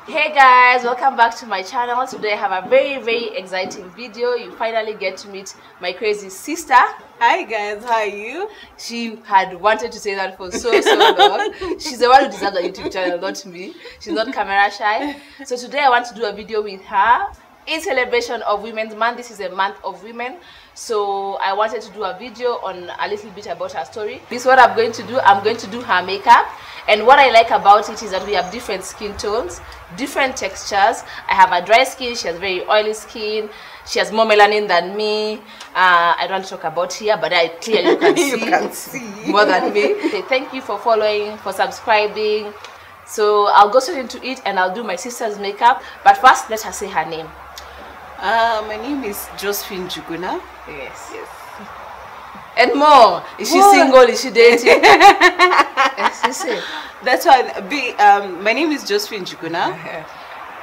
Hey guys, welcome back to my channel. Today I have a very exciting video. You finally get to meet my crazy sister. Hi guys, how are you? She had wanted to say that for so long. She's the one who deserves a YouTube channel, not me. She's not camera shy. So today I want to do a video with her in celebration of Women's Month. This is a month of women, so I wanted to do a video on a little bit about her story. This is what I'm going to do. I'm going to do her makeup, and what I like about it is that we have different skin tones, different textures. I have a dry skin, she has very oily skin, she has more melanin than me. I don't talk about here, but I clearly you can see more than me. Okay, thank you for following, for subscribing. So I'll go straight into it and I'll do my sister's makeup, but first let her say her name. My name is Josephine Juguna. Yes. And more. Is she single? Is she dating? Yes, that's why. My name is Josephine Juguna,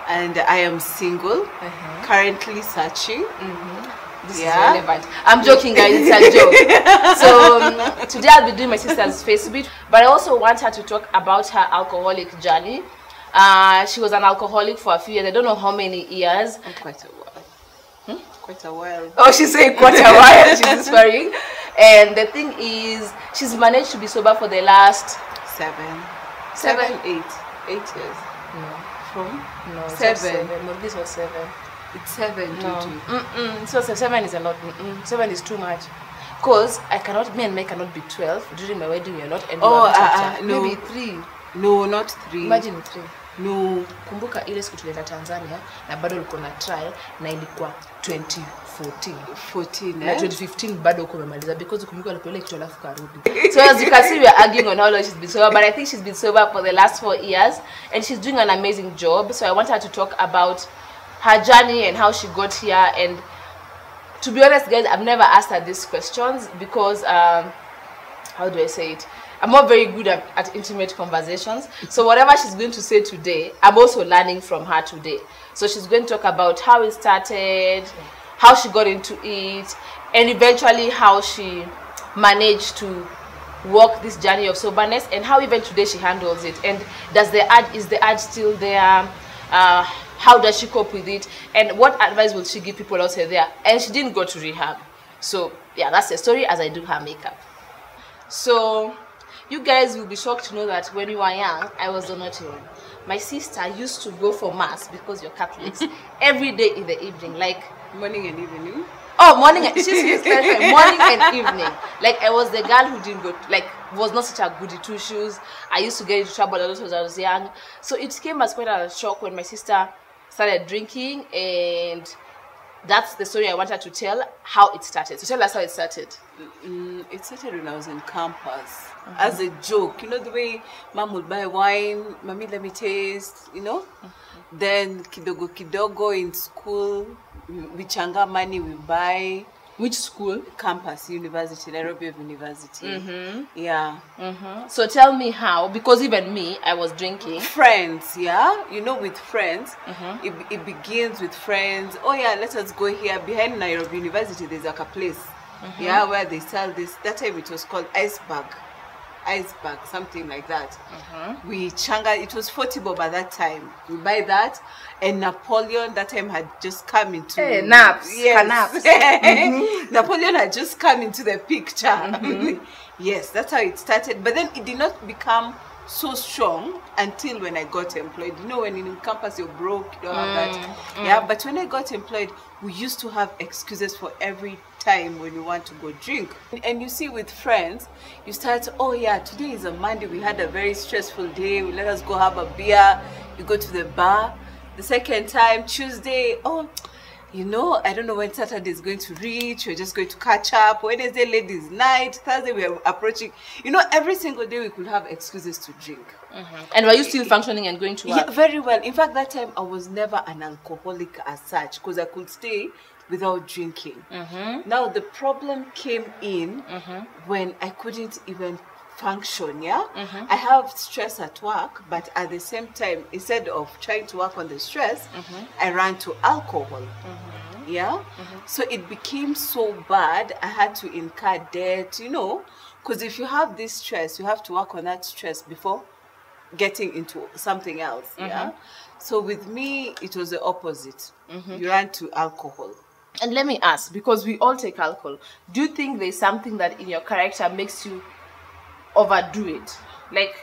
and I am single. Currently searching. This is relevant. I'm joking, guys. It's a joke. So today I'll be doing my sister's face bit, but I also want her to talk about her alcoholic journey. She was an alcoholic for a few years. I don't know how many years. Quite a while. Quite a while. Oh, she's saying quite a while. She's whispering. And the thing is, she's managed to be sober for the last 8 years. No. From? No, seven. No, this was 7. It's 7. No. So 7 is a lot. 7 is too much. Because I cannot, me and May cannot be 12 during my wedding. You're not. And no. Maybe 3. No, not 3. Imagine 3. No. Kumbuka ile siku tulienda Tanzania na bado uko na trial na ilikuwa 2014 na 2015 bado uko umemaliza because kumbuka alipeleka kitu alafu karudi. So as you can see, we are arguing on how long she's been sober, but I think she's been sober for the last 4 years and she's doing an amazing job. So I want her to talk about her journey and how she got here. And to be honest, guys, I've never asked her these questions because how do I say it? I'm not very good at intimate conversations. So whatever she's going to say today, I'm also learning from her today. So she's going to talk about how it started, how she got into it, and eventually how she managed to walk this journey of soberness, and how even today she handles it. And is the urge still there? How does she cope with it? And what advice will she give people out there? And she didn't go to rehab. So yeah, that's the story as I do her makeup. So you guys will be shocked to know that when we were young, I was the naughty one. My sister used to go for mass, because you're Catholics, every day in the evening, like morning and evening. Oh, morning and morning and evening. Like I was the girl who didn't go, like was not such a goody two shoes. I used to get into trouble a lot when I was young. So it came as quite a shock when my sister started drinking, and that's the story I wanted to tell, how it started. So tell us how it started. It started when I was in campus. As a joke, you know, the way mom would buy wine, mommy let me taste, you know. Then kidogo in school, we changa money, we buy. Which school? Campus, university, Nairobi University. Yeah. So tell me how, because even me, I was drinking. Friends, yeah, you know, with friends, it begins with friends. Oh yeah, let us go here behind Nairobi University. There's like a place, yeah, where they sell this. That time it was called iceberg, something like that. We changa, it was 40 bob at that time. We buy that, and Napoleon that time had just come into naps. Napoleon had just come into the picture. Yes, that's how it started. But then it did not become so strong until when I got employed. You know, when in campus you're broke, you don't have that. Yeah, but when I got employed, we used to have excuses for every time when we want to go drink. And you see, with friends, you start, oh yeah, today is a Monday, we had a very stressful day, let us go have a beer. You go to the bar. The second time, Tuesday, oh, you know, I don't know when Saturday is going to reach, we're just going to catch up. Wednesday, ladies' night. Thursday, we're approaching. You know, every single day we could have excuses to drink. And were you still functioning and going to work? Yeah, very well. In fact, that time I was never an alcoholic as such, because I could stay without drinking. Now, the problem came in when I couldn't even function. Yeah, I have stress at work, but at the same time, instead of trying to work on the stress, I ran to alcohol. Yeah, so it became so bad. I had to incur debt, you know, because if you have this stress, you have to work on that stress before getting into something else. Yeah. So with me, it was the opposite. You ran to alcohol. And let me ask, because we all take alcohol, do you think there's something that in your character makes you overdo it? Like,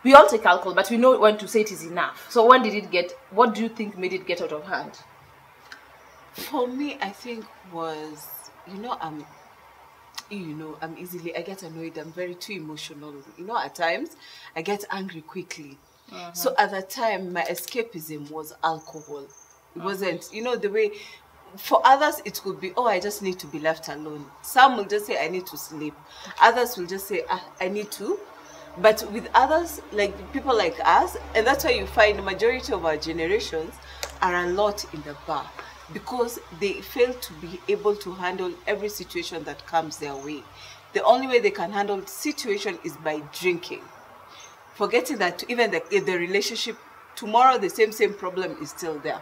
we all take alcohol, but we know when to say it is enough. So when did it get, what do you think made it get out of hand? For me, I think was, I'm easily, I get annoyed, I'm very too emotional. At times, I get angry quickly. So at that time, my escapism was alcohol. It wasn't, the way, for others, it could be, oh, I just need to be left alone. Some will just say, I need to sleep. Others will just say, I need to. But with others, like people like us, and that's why you find the majority of our generations are a lot in the bar, because they fail to be able to handle every situation that comes their way. The only way they can handle the situation is by drinking, forgetting that even the relationship, tomorrow the same problem is still there.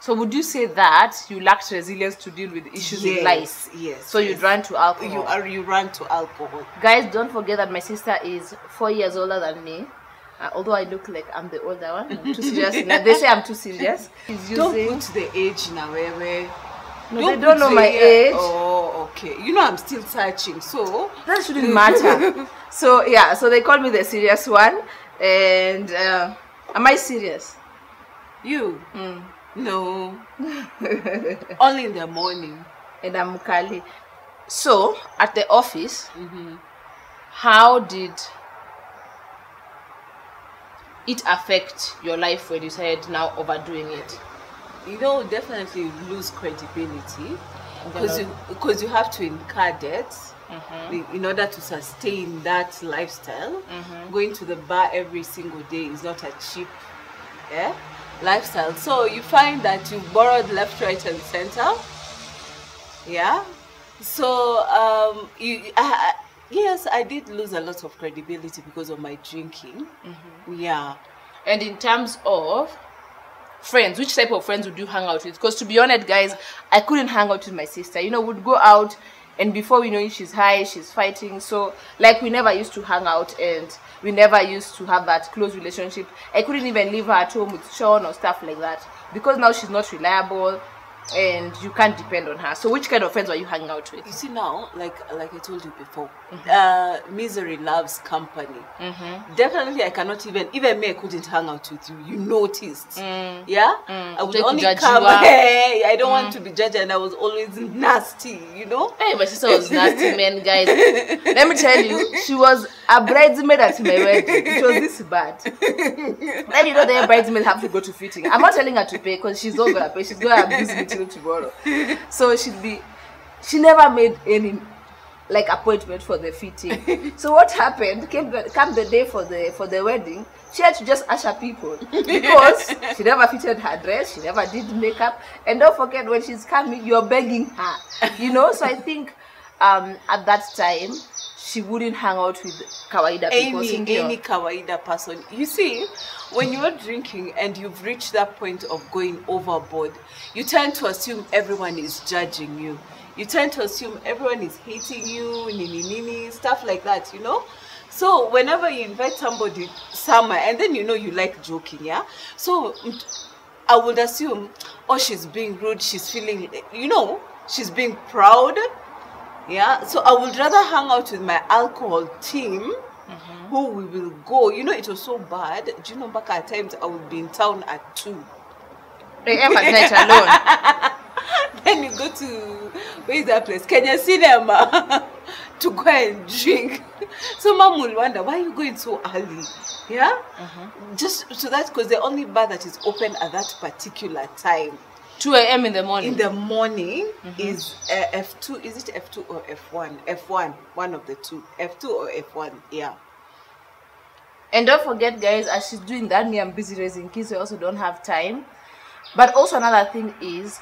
So would you say that you lacked resilience to deal with issues in life? Yes. So you ran to alcohol. You ran to alcohol. Guys, don't forget that my sister is 4 years older than me. Although I look like I'm the older one. I'm too serious. They say I'm too serious. Don't put the age now. No, they don't know my age. Oh, okay. I'm still searching, so that shouldn't matter. So yeah, so they call me the serious one. And am I serious? You? No. Only in the morning. And I'm Kali. So at the office, how did it affect your life when you started now overdoing it? Definitely lose credibility, because you have to incur debts in order to sustain that lifestyle. Going to the bar every single day is not a cheap lifestyle. So you find that you borrowed left, right, and center. Yeah. So yes, I did lose a lot of credibility because of my drinking. Yeah. And in terms of friends, which type of friends would you hang out with? Because to be honest, guys, I couldn't hang out with my sister. We'd go out, and before we know it, she's high, she's fighting. So like, we never used to hang out, and we never used to have that close relationship. I couldn't even leave her at home with Sean or stuff like that, because now she's not reliable and you can't depend on her. So which kind of friends were you hanging out with? You see, now, like I told you before, misery loves company. Definitely, I cannot even me, I couldn't hang out with you. You noticed. Yeah? I would only come. Hey, I don't want to be judged, and I was always nasty, Hey, my sister was nasty, man, guys. Let me tell you, she was a bridesmaid at my wedding. It was this bad. Then the bridesmaids have to go to fitting. I'm not telling her to pay, because she's not gonna pay. She's gonna abuse me till tomorrow. So she never made any appointment for the fitting. So what happened, come the day for the wedding, she had to just usher people, because she never fitted her dress, she never did makeup. And don't forget, when she's coming, you're begging her, So I think at that time she wouldn't hang out with kawaida people. Any kawaida person. You see, when you're drinking and you've reached that point of going overboard, you tend to assume everyone is judging you. You tend to assume everyone is hating you, stuff like that, So whenever you invite somebody somewhere, and then you like joking, yeah? So I would assume, oh, she's being rude, she's feeling, she's being proud. Yeah, so I would rather hang out with my alcohol team, who we will go. It was so bad. Do you know, back at times I would be in town at 2 a.m. at night alone. Then you go to, where is that place? Kenya Cinema, to go and drink. So mom will wonder, why are you going so early? Yeah? Just so that, because the only bar that is open at that particular time, 2 a.m. in the morning. In the morning is F2. Is it F2 or F1? F1, one of the two. F2 or F1, yeah. And don't forget, guys, as she's doing that, me, I'm busy raising kids, so I also don't have time. But also another thing is,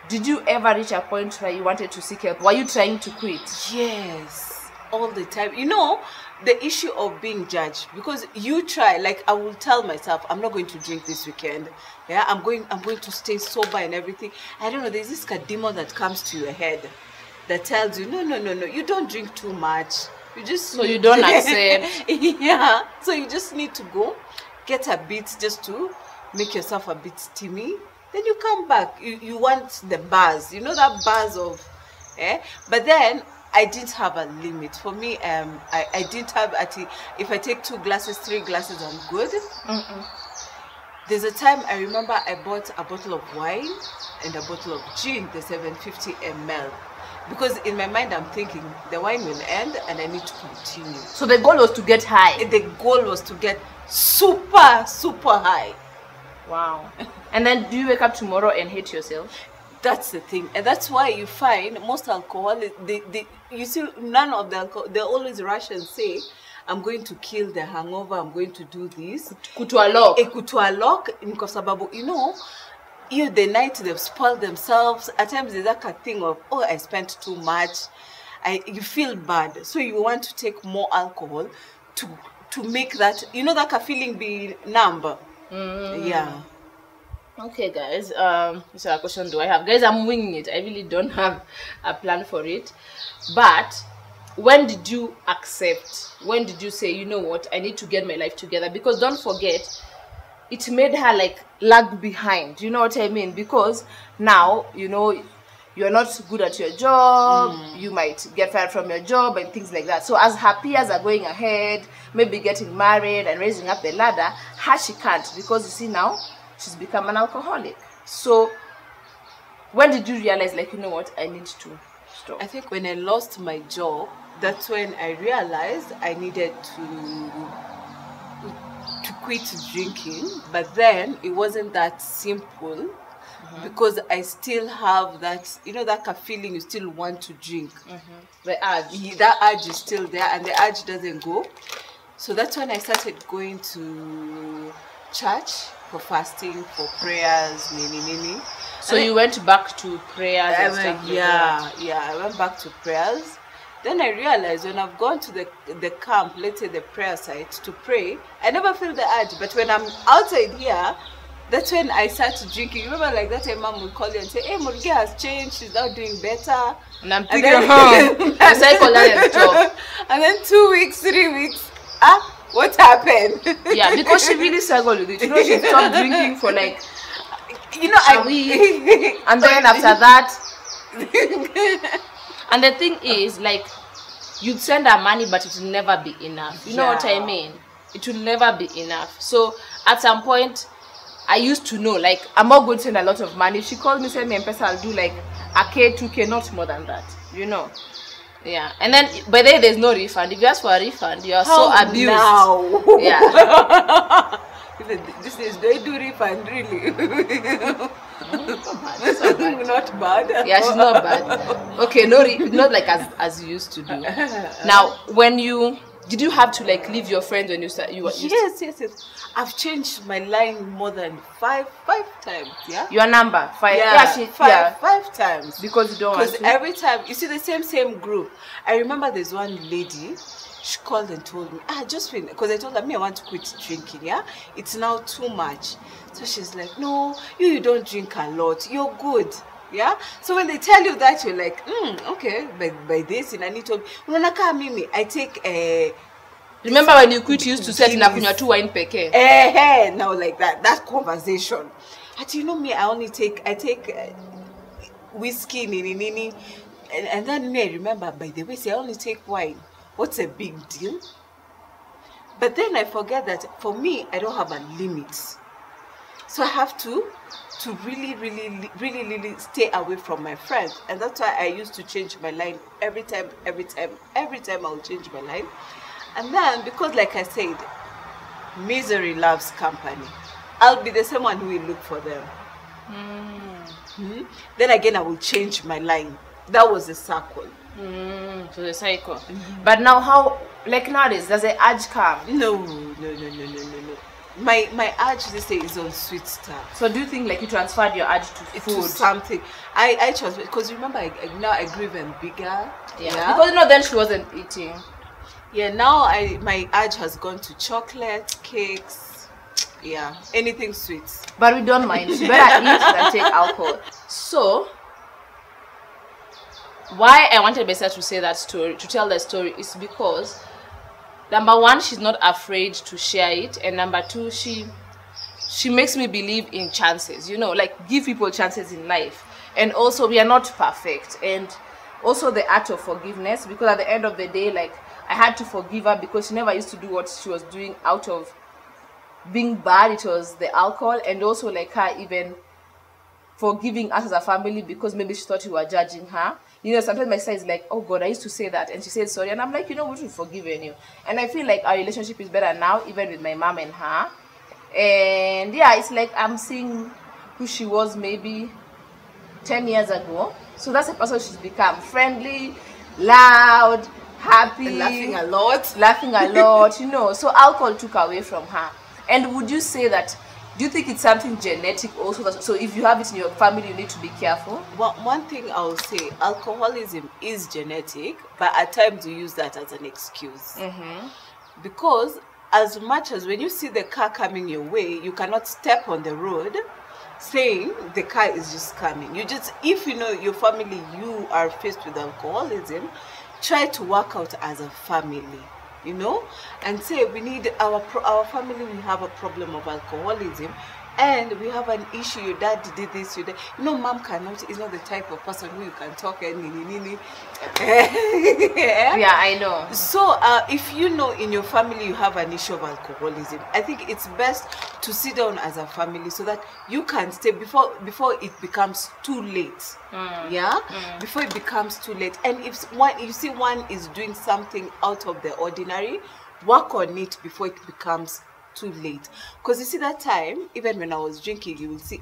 did you ever reach a point where you wanted to seek help? Were you trying to quit? Yes, all the time. The issue of being judged, because you try, I will tell myself, I'm not going to drink this weekend. Yeah, I'm going to stay sober and everything. I don't know, there's this demon that comes to your head that tells you, no, you don't drink too much. You just so you don't accept. Yeah, so you just need to go get a bit just to make yourself a bit steamy. Then you come back. You want the buzz. You know that buzz of, But then I didn't have a limit. For me, I didn't have, if I take 2 glasses, 3 glasses, I'm good. There's a time I remember I bought a bottle of wine and a bottle of gin, the 750 ml. Because in my mind, I'm thinking the wine will end and I need to continue. So the goal was to get high. The goal was to get super, super high. Wow. And then do you wake up tomorrow and hate yourself? That's the thing. And that's why you find most alcoholics, you see, none of the alcohol, they always rush and say, I'm going to kill the hangover, I'm going to do this. Kutualok, kwa sababu, you know, the night they've spoiled themselves. At times there's like a thing of, oh, I spent too much. You feel bad. So you want to take more alcohol to make that, you know, that feeling be numb. Yeah. Okay, guys. So a question do I have? Guys, I'm winging it. I really don't have a plan for it. But when did you accept? When did you say, you know what, I need to get my life together? Because don't forget, it made her like lag behind. You know what I mean? Because now, you know, you're not good at your job. You might get fired from your job and things like that. So as her peers are going ahead, maybe getting married and raising up the ladder, her she can't, because you see now she's become an alcoholic. So when did you realize, like, you know what, I need to stop? I think when I lost my job, that's when I realized I needed to quit drinking. But then it wasn't that simple, because I still have that, you know, that feeling you still want to drink. The urge. That urge is still there, and the urge doesn't go. So that's when I started going to church for fasting, for prayers, nini. So you went back to prayers and stuff like that? Yeah, I went back to prayers. Then I realized when I've gone to the camp, let's say the prayer site, to pray, I never feel the urge. But when I'm outside here, that's when I start drinking. Remember, like that time mom would call you and say, hey, Murgi has changed, she's now doing better. And I'm thinking, the cycle and stop. And then 2 weeks, 3 weeks, what happened? Yeah, because she really struggled with it. You know, she stopped drinking for like, you know, a week. And then after that, and the thing is, like, you'd send her money, but it will never be enough. You know what I mean? It will never be enough. So at some point, I used to know, like, I'm not going to send a lot of money. If she calls me, send me M-Pesa, I'll do like a K, 2K, not more than that. You know? Yeah. And then, by then, there's no refund. If you ask for a refund, you are so abused. Now? Yeah. This is, they do refund, really? Not bad. Not bad. Yeah, she's not bad. Okay, not like as you used to do. Now, when you did you have to like leave your friends when you start? Yes. I've changed my line more than five times. Yeah. Your number 5. Yeah, five times. Because you don't want to. Because every time you see the same group. I remember there's one lady. She called and told me, just been, because I told her, I want to quit drinking, yeah? It's now too much. So she's like, no, you don't drink a lot. You're good, yeah? So when they tell you that, you're like, okay, by this, and I need to, I take a... Remember when you quit, you used to say, nakunywa tu wine peke? Now like that conversation. But you know me, I take whiskey, nini, and then me, I remember, by the way, say I only take wine. What's a big deal? But then I forget that for me, I don't have a limit. So I have to really stay away from my friends. And that's why I used to change my line every time I'll change my line. And then, because like I said, misery loves company. I'll be the same one who will look for them. Then again, I will change my line. That was the circle. So the cycle. But now how, like nowadays, does the urge come? No. My urge this day is on sweet stuff. So do you think like you transferred your urge to food? To something. I transferred, because remember now I grew even bigger. Yeah. Because you know then she wasn't eating. Yeah, now my urge has gone to chocolate, cakes, yeah, anything sweet. But we don't mind. She better eat than take alcohol. So why I wanted Bessa to say that story, to tell that story, is because number one, she's not afraid to share it, and number two, she makes me believe in chances, you know, like give people chances in life. And also, we are not perfect, and also the art of forgiveness, because at the end of the day, like, I had to forgive her because she never used to do what she was doing out of being bad. It was the alcohol, and also like her even forgiving us as a family because maybe she thought we were judging her. You know, sometimes my sister is like, oh God, I used to say that, and she said sorry, and I'm like, you know, we've forgiven you. And I feel like our relationship is better now, even with my mom and her. And yeah, it's like I'm seeing who she was maybe 10 years ago. So that's the person she's become. Friendly, loud, happy, and laughing a lot. Laughing a lot, you know. So alcohol took away from her. And would you say that, do you think it's something genetic also? So if you have it in your family, you need to be careful? Well, one thing I will say, alcoholism is genetic, but at times you use that as an excuse. Because as much as when you see the car coming your way, you cannot step on the road saying the car is just coming. You just, if you know your family, you are faced with alcoholism, try to work out as a family, you know, and say we need our family, we have a problem of alcoholism, and we have an issue. Your dad did this, your dad, you know, mom cannot, is not the type of person who you can talk and yeah, I know. So if you know in your family you have an issue of alcoholism, I think it's best to sit down as a family so that you can stay before it becomes too late. Before it becomes too late. And if you see one is doing something out of the ordinary, work on it before it becomes too late. Because you see, that time, even when I was drinking, you will see,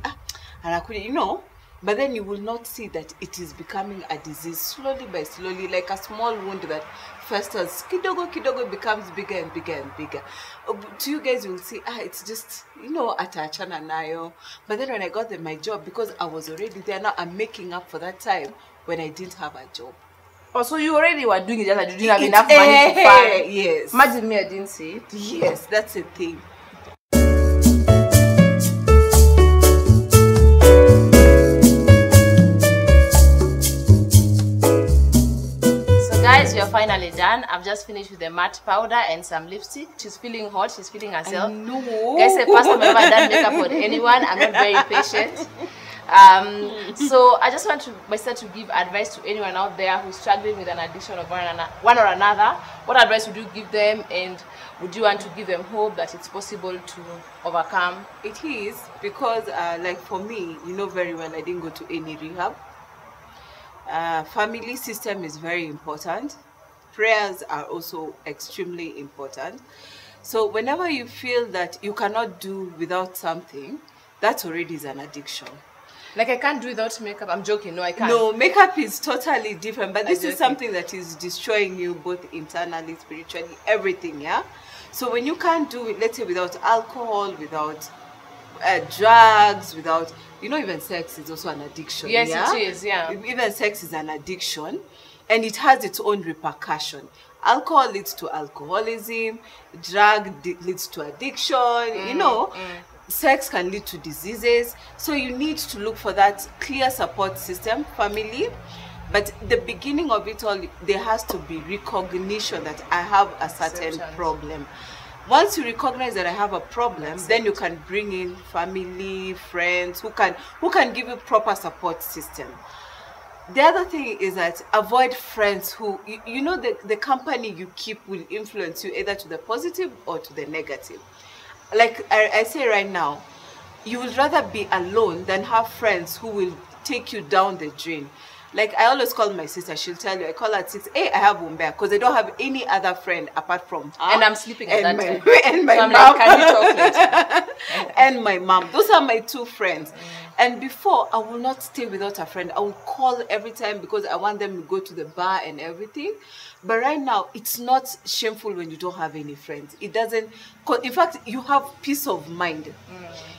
and I couldn't, you know, but then you will not see that it is becoming a disease slowly by slowly, like a small wound that festers, kidogo becomes bigger and bigger and bigger. To you guys, you will see, it's just, you know, atachana nayo. But then when I got my job, because I was already there, now I'm making up for that time when I didn't have a job. Oh, so you already were doing it, just like you didn't have enough money to buy. Yes. Imagine me, I didn't see it. Yes, that's the thing. So guys, we are finally done. I've just finished with the matte powder and some lipstick. She's feeling hot, she's feeling herself. No. Guys, the first time I've ever done makeup on anyone. I'm not very patient. So I just want myself to give advice to anyone out there who's struggling with an addiction of one or another. What advice would you give them, and would you want to give them hope that it's possible to overcome? It is, because like for me, you know very well, I didn't go to any rehab. Family system is very important. Prayers are also extremely important. So whenever you feel that you cannot do without something, that already is an addiction. Like, I can't do without makeup. I'm joking. No, I can't. No, makeup is totally different. But this is something that is destroying you both internally, spiritually, everything, yeah? So when you can't do it, let's say without alcohol, without drugs, without, you know, even sex is also an addiction. Yes, it is, yeah. Even sex is an addiction, and it has its own repercussion. Alcohol leads to alcoholism, drug leads to addiction, you know. Sex can lead to diseases, so you need to look for that clear support system, family. But the beginning of it all, there has to be recognition that I have a certain problem. Once you recognize that I have a problem, then you can bring in family, friends who can give you proper support system. The other thing is that avoid friends who, you know, the company you keep will influence you either to the positive or to the negative. Like I say right now, you would rather be alone than have friends who will take you down the drain. Like, I always call my sister, she'll tell you, I call her at 6, hey, I have Umbea, because I don't have any other friend apart from her. And I'm sleeping at that time. And my so I'm mom. like, can we talk later? And my mom. Those are my two friends. And before, I will not stay without a friend. I will call every time because I want them to go to the bar and everything. But right now, it's not shameful when you don't have any friends. It doesn't, in fact, you have peace of mind.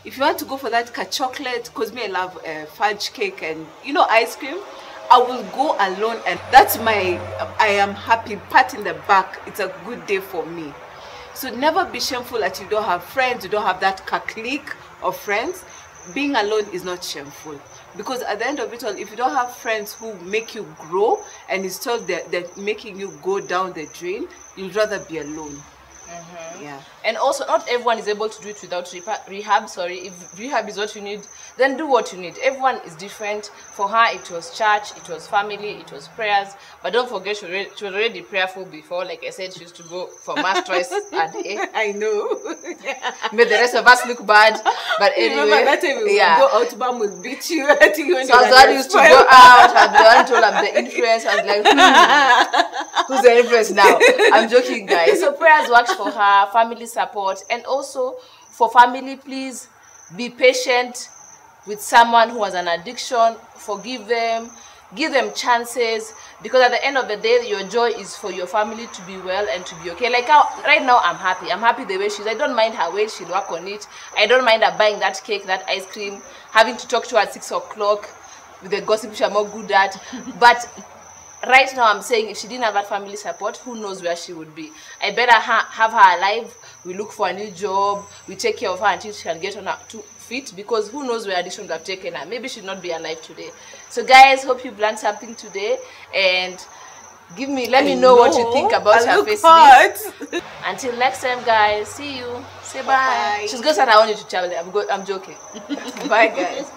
If you want to go for that chocolate, because me, I love fudge cake and, you know, ice cream, I will go alone, and that's my, I am happy, pat in the back. It's a good day for me. So never be shameful that you don't have friends, you don't have that clique of friends. Being alone is not shameful, because at the end of it all, if you don't have friends who make you grow and instead they're making you go down the drain, you'd rather be alone. Yeah. And also, not everyone is able to do it without rehab. Sorry, if rehab is what you need, then do what you need. Everyone is different. For her, it was church, it was family, it was prayers. But don't forget, she was already prayerful before. Like I said, she used to go for mass twice a day. I know. Made the rest of us look bad. But anyway, remember that time we would go out, Mom would beat you. So I was the one who used to go out. I was the one told I'm the influence. I was like, who's the influence now? I'm joking, guys. So prayers works for her, family support, and also for family, please be patient with someone who has an addiction. Forgive them, give them chances, because at the end of the day, your joy is for your family to be well and to be okay. Like right now, I'm happy the way she is. I don't mind her weight. She'll work on it. I don't mind her buying that cake, that ice cream, having to talk to her at 6 o'clock with the gossip which I'm more good at. But right now, I'm saying if she didn't have that family support, who knows where she would be. I better have her alive. We look for a new job. We take care of her until she can get on her 2 feet, because who knows where addiction would have taken her. Maybe she'd not be alive today. So guys, hope you've learned something today, and let me know what you think about her face. Until next time, guys. See you. Say bye. She's going to start her own YouTube channel. I'm joking. Bye, guys.